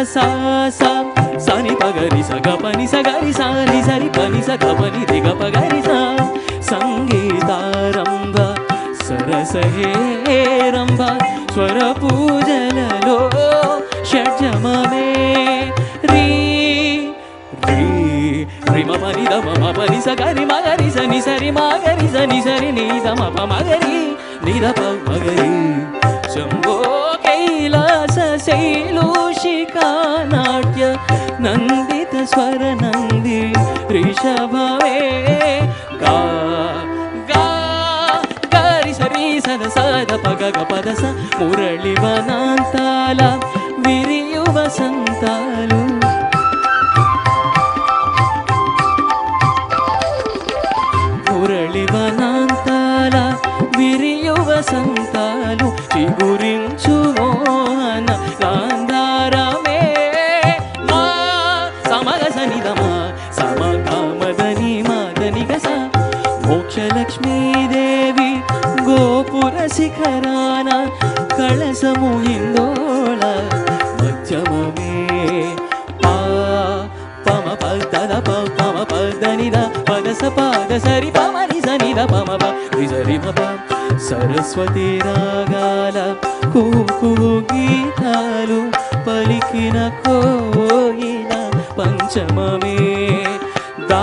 sa sa sa ni pa ga ri sa ga pa ni sa ga ri sa ni sa ri pa ni sa ga pa ni ri ga pa ga ri sa సంగీతారంభ సరసహేరంభ స్వర పూజలలో షడ్జమమే రీ రీ రిమ పని the మ పని స గరి మ గరి స ని సరి మ గరి స ని సరి ని ద మ ప మ గరి ని ద ప మ గరి శంభో కైలాస శైలూషికా నాట్య నందిత స్వర నంది ऋषभवे गा गा गरि सरि सद सद पग ग पद स मुरळि वनांताल विरियु वसंतालु मुरळि वनांताल विरियु वसंतालु चिगुरिंचु मोहन गांधारमे मा समग सनिदम సమకామదని మదని గస మోక్షలక్ష్మీదేవి గోపుర శిఖరాన కళసము హిందోళ మధ్యమమే పా పమ పద పమ పదని ద పద స పద సరి పమని సని ద పమ ప సరి మ ప సరస్వతి రాగాల కూకు గీతాలు పలికిన కోయిల పంచమమే దా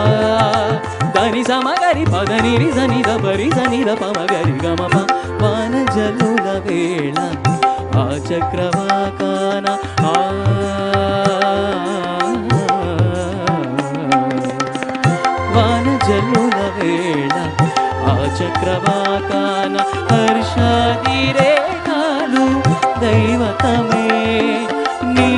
దని సమగరి పదని రి సని ద పరి సని ద పమగరి గమ ప వాన జల్లుల వేళ ఆ చక్రవాకాన వాన జల్లుల వేళ ఆ చక్రవాకాన హర్షాది రేఖాలు దైవతమే నీ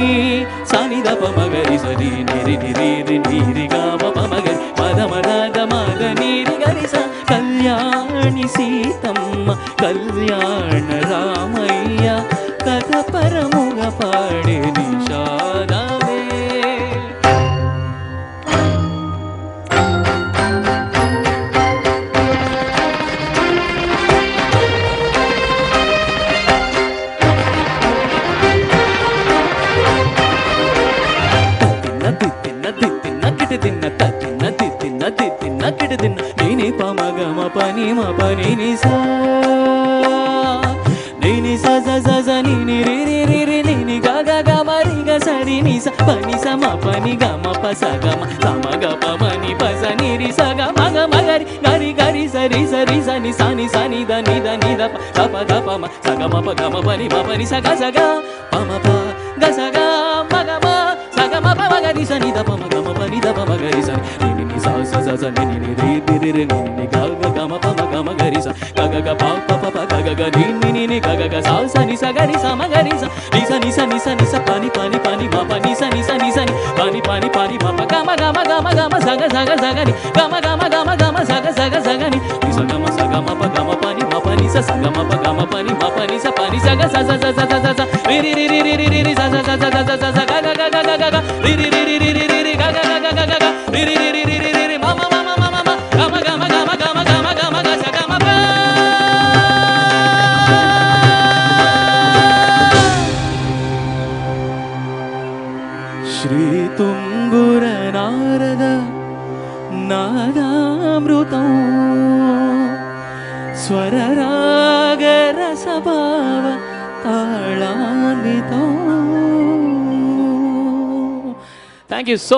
సని ద పమగరి సరి నిరి నిరి నిరి గమ పమగరి పద మద ద మద నిరి గరి స కళ్యాణి సీతమ్మ కళ్యాణ రామయ్య కథ పరముగ పాడే నిషాదమే నేనే పమగ మ పని మ పని ని సా నేని స స స స ని ని రి రి రి రి ని ని గ గ గ మ రి గ స రి ని స పని స మ పని గ మ ప స గ మ స మ గ ప మ ని ప స ని రి స గ మ గ మ గ రి గ రి గ రి స రి స రి స ని స ని స ని ద ప గ ప గ ప మ స గ మ ప గ మ ప ని స గ ప మ ప గ స గ మ గ మ స గ మ ప మ గ రి స ని ద ప మ గ మ ప ని ద ప మ గ రి స ని ని ని స స స స ని ని ని రి రి రి రి ని ని గ గ గ మ ప మ గ మ గ రి స గ గ గ ప ప ప ప గ గ గ ని ని ని ని గ గ గ స స ని స గ రి స మ గ రి స రి స ని స ని స ని స ప ని ప ని ప ని మ ప ని స ని స ని స ని ప ని ప ని ప ని మ ప గ మ గ మ గ మ గ మ స గ స గ స గ ని గ మ గ మ గ మ గ మ స గ స గ స గ ని ని స గ మ ప గ మ ప ని మ ప ని స స గ మ ప గ మ ప ని మ ప ని స ప ని స గ స స స స స స రి రి రి రి రి రి రి రి స స స స స స స గ గ గ గ గ గ రి రి రి రి రి రి రి రి గ గ గ గ గ గ రి రి రి రి రి రి రి మ మ మ మ మ మ గ మ గ మ గ మ గ మ గ మ గ మ గ స గ మ ప శ్రీ తుంగుర నారద నాదామృతం స్వర రాగ రస భావ తాళాన్వితం. Thank you so